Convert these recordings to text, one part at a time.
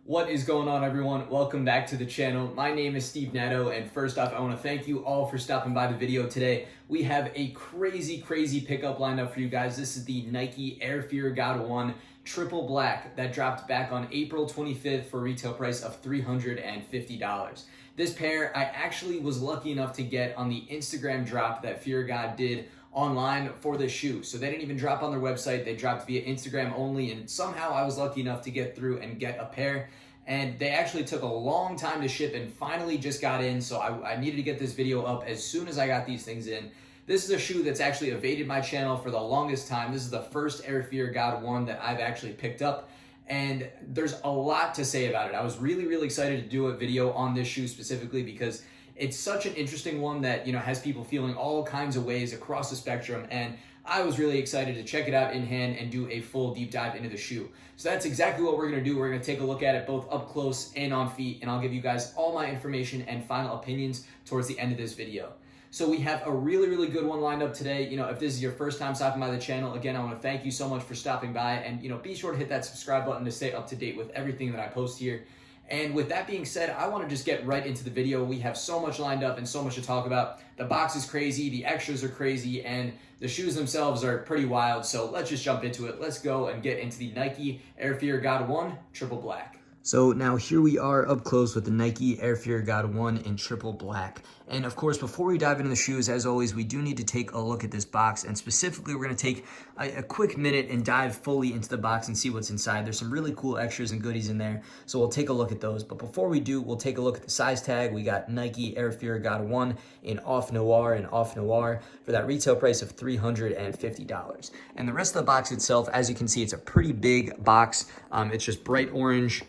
What is going on, everyone? Welcome back to the channel. My name is Steve Netto, and first off, I want to thank you all for stopping by the video today. We have a crazy pickup lined up for you guys. This is the Nike Air Fear God 1 Triple Black that dropped back on April 25th for a retail price of $350. This pair, I actually was lucky enough to get on the Instagram drop that Fear God did online for the shoe. So they didn't even drop on their website. They dropped via Instagram only, and somehow I was lucky enough to get through and get a pair. And they actually took a long time to ship and finally just got in. So I needed to get this video up as soon as I got these things in. This is a shoe that's actually evaded my channel for the longest time. This is the first Air Fear God 1 that I've actually picked up. And there's a lot to say about it. I was really excited to do a video on this shoe specifically because it's such an interesting one that, has people feeling all kinds of ways across the spectrum. And I was really excited to check it out in hand and do a full deep dive into the shoe. So that's exactly what we're gonna do. We're gonna take a look at it both up close and on feet, and I'll give you guys all my information and final opinions towards the end of this video. So we have a really good one lined up today. If this is your first time stopping by the channel, again, I want to thank you so much for stopping by, and be sure to hit that subscribe button to stay up to date with everything that I post here. And with that being said, I want to just get right into the video. We have so much lined up and so much to talk about. The box is crazy, the extras are crazy, and the shoes themselves are pretty wild. So let's just jump into it. Let's go and get into the Nike Air Fear God 1 Triple Black. So now here we are up close with the Nike Air Fear God 1 in Triple Black. And of course, before we dive into the shoes, as always, we do need to take a look at this box. And specifically, we're going to take a quick minute and dive fully into the box and see what's inside. There's some really cool extras and goodies in there, so we'll take a look at those. But before we do, we'll take a look at the size tag. We got Nike Air Fear God 1 in Off Noir and Off Noir for that retail price of $350. And the rest of the box itself, as you can see, it's a pretty big box. It's just bright orange,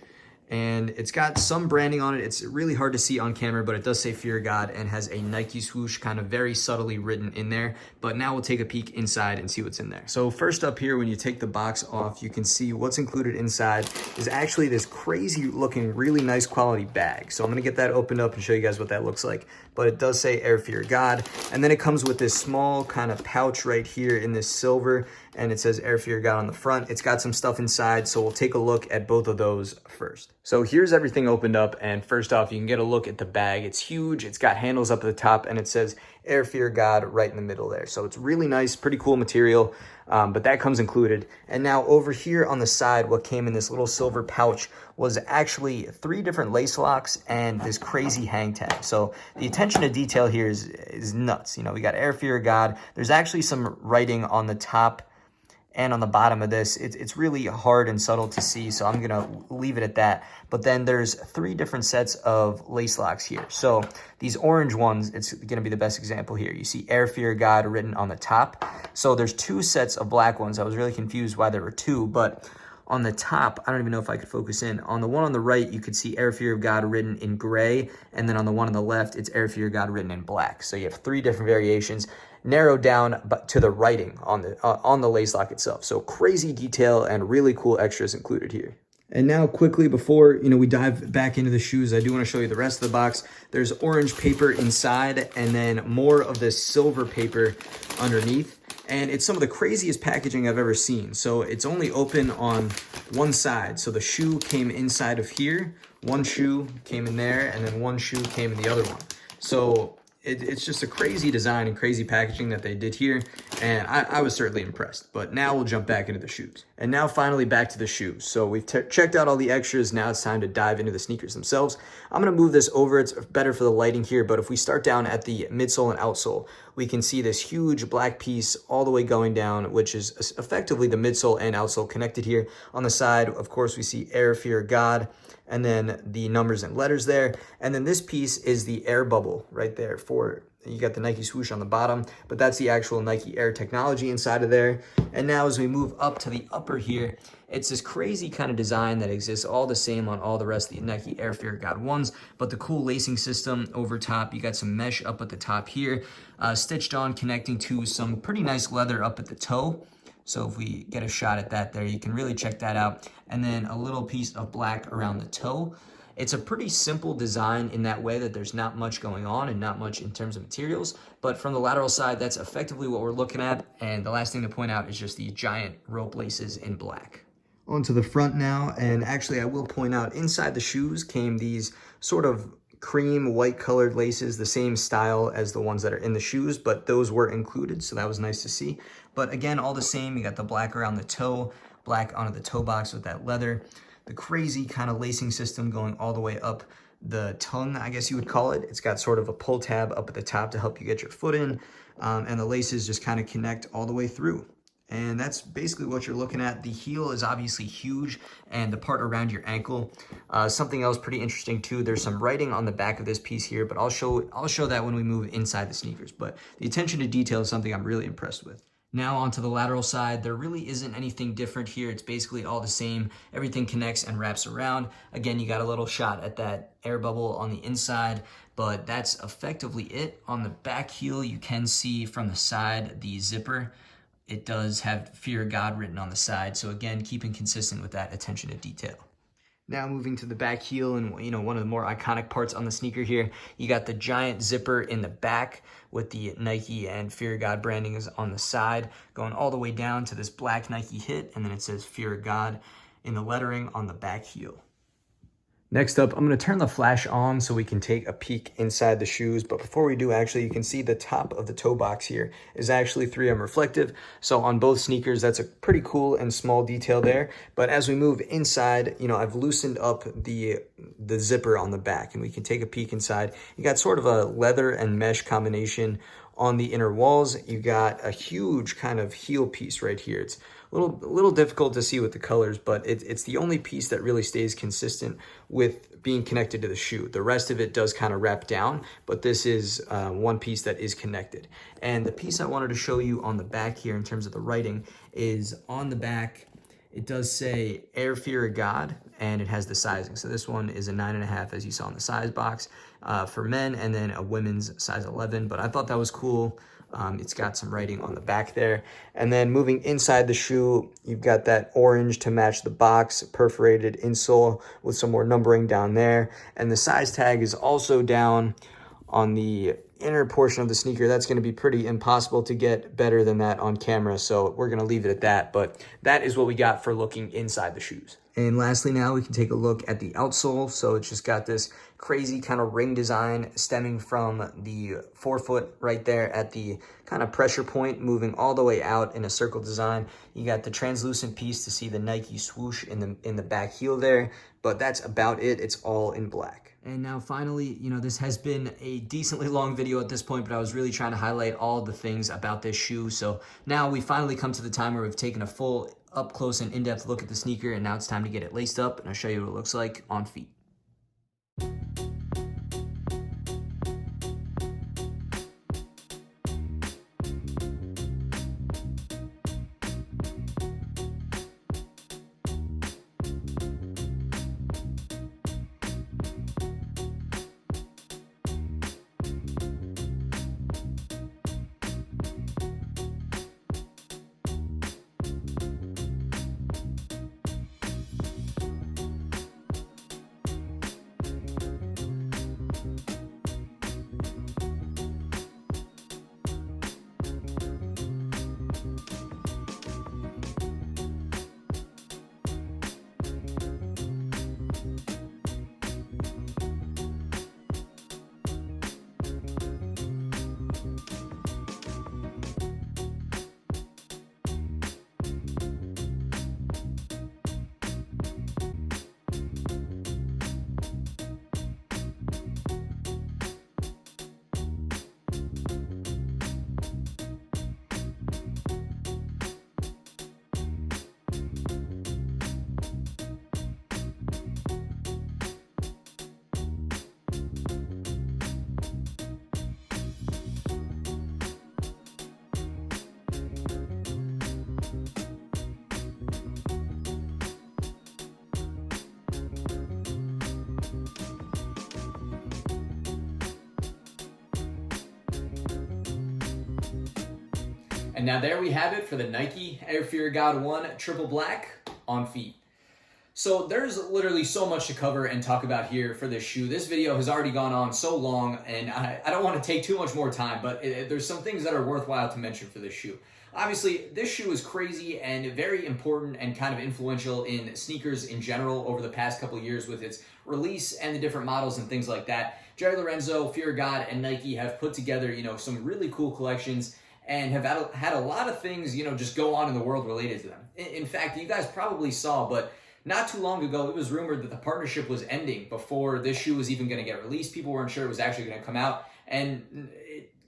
and it's got some branding on it. It's really hard to see on camera, but it does say Fear God and has a Nike swoosh kind of very subtly written in there. But now we'll take a peek inside and see what's in there. So first up here, when you take the box off, you can see what's included inside is actually this crazy looking, really nice quality bag. So I'm gonna get that opened up and show you guys what that looks like. But it does say Air Fear God. And then it comes with this small kind of pouch right here in this silver, and it says Air Fear God on the front. It's got some stuff inside, so we'll take a look at both of those first. So here's everything opened up, and first off, you can get a look at the bag. It's huge, it's got handles up at the top, and it says Air Fear God right in the middle there. So it's really nice, pretty cool material, but that comes included. And now over here on the side, what came in this little silver pouch was actually 3 different lace locks and this crazy hang tag. So the attention to detail here is nuts. We got Air Fear God. There's actually some writing on the top and on the bottom of this. It's really hard and subtle to see, so I'm gonna leave it at that. But then there's 3 different sets of lace locks here. So these orange ones, it's gonna be the best example here. You see Air Fear God written on the top. So there's 2 sets of black ones. I was really confused why there were 2, but on the top, I don't even know if I could focus in. On the one on the right, you could see Air Fear of God written in gray, and then on the one on the left, it's Air Fear of God written in black. So you have 3 different variations, narrowed down but to the writing on the lace lock itself. So crazy detail and really cool extras included here. And now quickly, before we dive back into the shoes, I do want to show you the rest of the box. There's orange paper inside, and then more of this silver paper underneath. And it's some of the craziest packaging I've ever seen. So it's only open on one side. So the shoe came inside of here, one shoe came in there, and then one shoe came in the other one. So it's just a crazy design and crazy packaging that they did here, and I was certainly impressed. But now we'll jump back into the shoes. And now finally back to the shoes. So we've checked out all the extras. Now it's time to dive into the sneakers themselves. I'm gonna move this over. It's better for the lighting here, but if we start down at the midsole and outsole, we can see this huge black piece all the way going down, which is effectively the midsole and outsole connected here. On the side, of course, we see Air Fear God, and then the numbers and letters there. And then this piece is the air bubble right there you got the Nike swoosh on the bottom, but that's the actual Nike Air technology inside of there. And now as we move up to the upper here, it's this crazy kind of design that exists all the same on all the rest of the Nike Air Fear God 1s, but the cool lacing system over top. You got some mesh up at the top here, stitched on, connecting to some pretty nice leather up at the toe. So if we get a shot at that there, you can really check that out. And then a little piece of black around the toe. It's a pretty simple design in that way that there's not much going on and not much in terms of materials. But from the lateral side, that's effectively what we're looking at. And the last thing to point out is just the giant rope laces in black. onto the front now, and actually I will point out inside the shoes came these sort of cream white colored laces, the same style as the ones that are in the shoes, but those were included, so that was nice to see. But again, all the same, you got the black around the toe, black onto the toe box with that leather, the crazy kind of lacing system going all the way up the tongue, I guess you would call it. It's got sort of a pull tab up at the top to help you get your foot in, and the laces just kind of connect all the way through. And that's basically what you're looking at. The heel is obviously huge, and the part around your ankle. Something else pretty interesting too, there's some writing on the back of this piece here, but I'll show that when we move inside the sneakers. But the attention to detail is something I'm really impressed with. Now onto the lateral side, there really isn't anything different here. It's basically all the same. Everything connects and wraps around. Again, you got a little shot at that air bubble on the inside, but that's effectively it. On the back heel, you can see from the side the zipper. It does have Fear of God written on the side. So again, keeping consistent with that attention to detail. Now moving to the back heel, and one of the more iconic parts on the sneaker here, you got the giant zipper in the back with the Nike and Fear of God branding is on the side, going all the way down to this black Nike hit, and then it says Fear of God in the lettering on the back heel. Next up, I'm going to turn the flash on so we can take a peek inside the shoes. But before we do, actually, you can see the top of the toe box here is actually 3M reflective. So on both sneakers, that's a pretty cool and small detail there. But as we move inside, I've loosened up the zipper on the back, and we can take a peek inside. You got sort of a leather and mesh combination on the inner walls. You got a huge kind of heel piece right here. It's a little difficult to see with the colors, but it's the only piece that really stays consistent with being connected to the shoe. The rest of it does kind of wrap down, but this is one piece that is connected. And the piece I wanted to show you on the back here in terms of the writing is on the back, it does say Air Fear of God, and it has the sizing. So this one is a 9.5, as you saw in the size box for men, and then a women's size 11. But I thought that was cool. It's got some writing on the back there. And then moving inside the shoe, you've got that orange to match the box, perforated insole with some more numbering down there. And the size tag is also down on the inner portion of the sneaker. That's going to be pretty impossible to get better than that on camera, so we're going to leave it at that. But that is what we got for looking inside the shoes. And lastly, now we can take a look at the outsole. So it's just got this crazy kind of ring design stemming from the forefoot right there at the kind of pressure point, moving all the way out in a circle design. You got the translucent piece to see the Nike swoosh in the back heel there, but that's about it. It's all in black. And now finally, this has been a decently long video at this point, but I was really trying to highlight all the things about this shoe. So now we finally come to the time where we've taken a full up close and in-depth look at the sneaker, and now it's time to get it laced up, and I'll show you what it looks like on feet. And now there we have it for the Nike Air Fear God 1 Triple Black on feet. So there's literally so much to cover and talk about here for this shoe. This video has already gone on so long, and I don't want to take too much more time, but there's some things that are worthwhile to mention for this shoe. Obviously, this shoe is crazy and very important and kind of influential in sneakers in general over the past couple of years with its release and the different models and things like that. Jerry Lorenzo, Fear of God, and Nike have put together, some really cool collections and have had a lot of things, just go on in the world related to them. In fact, you guys probably saw, but not too long ago, it was rumored that the partnership was ending before this shoe was even going to get released. People weren't sure it was actually going to come out, and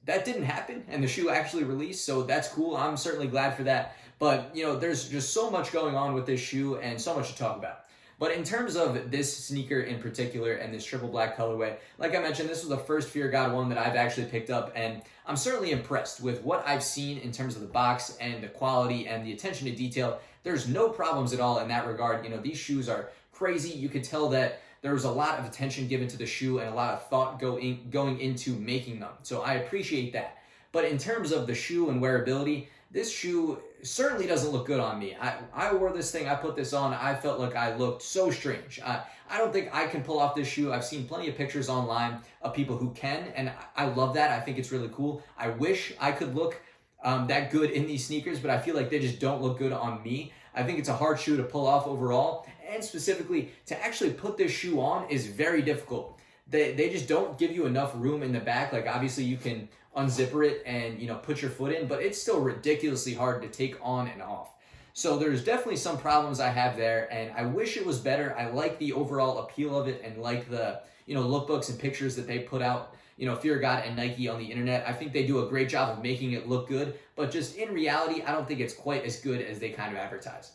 that didn't happen, and the shoe actually released, so that's cool. I'm certainly glad for that. But, there's just so much going on with this shoe and so much to talk about. But in terms of this sneaker in particular and this triple black colorway, like I mentioned, this was the first Fear of God one that I've actually picked up, and I'm certainly impressed with what I've seen in terms of the box and the quality and the attention to detail. There's no problems at all in that regard. These shoes are crazy. You could tell that there was a lot of attention given to the shoe and a lot of thought going into making them. So I appreciate that. But in terms of the shoe and wearability, this shoe certainly doesn't look good on me. I wore this thing, I put this on, I felt like I looked so strange. I don't think I can pull off this shoe. I've seen plenty of pictures online of people who can, and I love that. I think it's really cool. I wish I could look that good in these sneakers, but I feel like they just don't look good on me. I think it's a hard shoe to pull off overall, and specifically to actually put this shoe on is very difficult. They just don't give you enough room in the back. Like, obviously you can unzipper it and put your foot in, but it's still ridiculously hard to take on and off. So there's definitely some problems I have there, and I wish it was better. I like the overall appeal of it and like the lookbooks and pictures that they put out, Fear of God and Nike on the internet. I think they do a great job of making it look good, but just in reality, I don't think it's quite as good as they kind of advertise.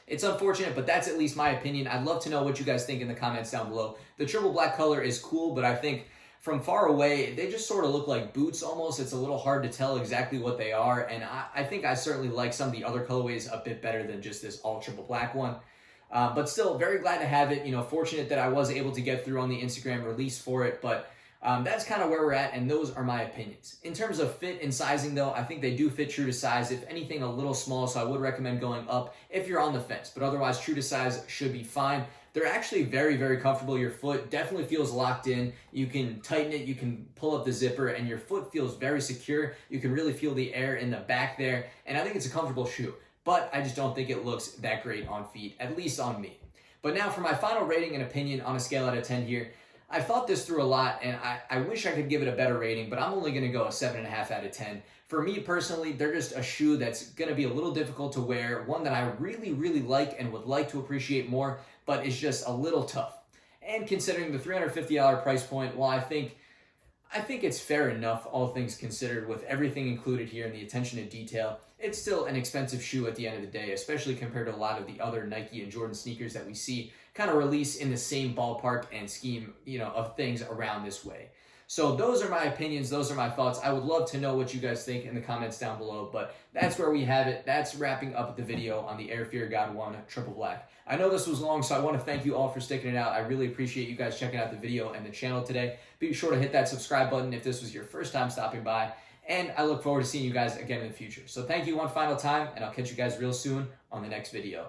It's unfortunate, but that's at least my opinion. I'd love to know what you guys think in the comments down below. The triple black color is cool, but I think from far away, they just sort of look like boots almost. It's a little hard to tell exactly what they are, and I think I certainly like some of the other colorways a bit better than just this all triple black one. But still, very glad to have it. Fortunate that I was able to get through on the Instagram release for it, but that's kind of where we're at, and those are my opinions. In terms of fit and sizing, though, I think they do fit true to size. If anything, a little small, so I would recommend going up if you're on the fence. But otherwise, true to size should be fine. They're actually very, very comfortable. Your foot definitely feels locked in. You can tighten it, you can pull up the zipper, and your foot feels very secure. You can really feel the air in the back there, and I think it's a comfortable shoe. But I just don't think it looks that great on feet, at least on me. But now for my final rating and opinion on a scale out of 10 here. I thought this through a lot, and I wish I could give it a better rating, but I'm only going to go a 7.5 out of 10. For me personally, they're just a shoe that's going to be a little difficult to wear, one that I really, really like and would like to appreciate more, but it's just a little tough. And considering the $350 price point, well, I think it's fair enough, all things considered, with everything included here and the attention to detail. It's still an expensive shoe at the end of the day, especially compared to a lot of the other Nike and Jordan sneakers that we see kind of release in the same ballpark and scheme, of things around this way. So those are my opinions. Those are my thoughts. I would love to know what you guys think in the comments down below, but that's where we have it. That's wrapping up the video on the Air Fear of God 1 Triple Black. I know this was long, so I want to thank you all for sticking it out. I really appreciate you guys checking out the video and the channel today. Be sure to hit that subscribe button if this was your first time stopping by, and I look forward to seeing you guys again in the future. So thank you one final time, and I'll catch you guys real soon on the next video.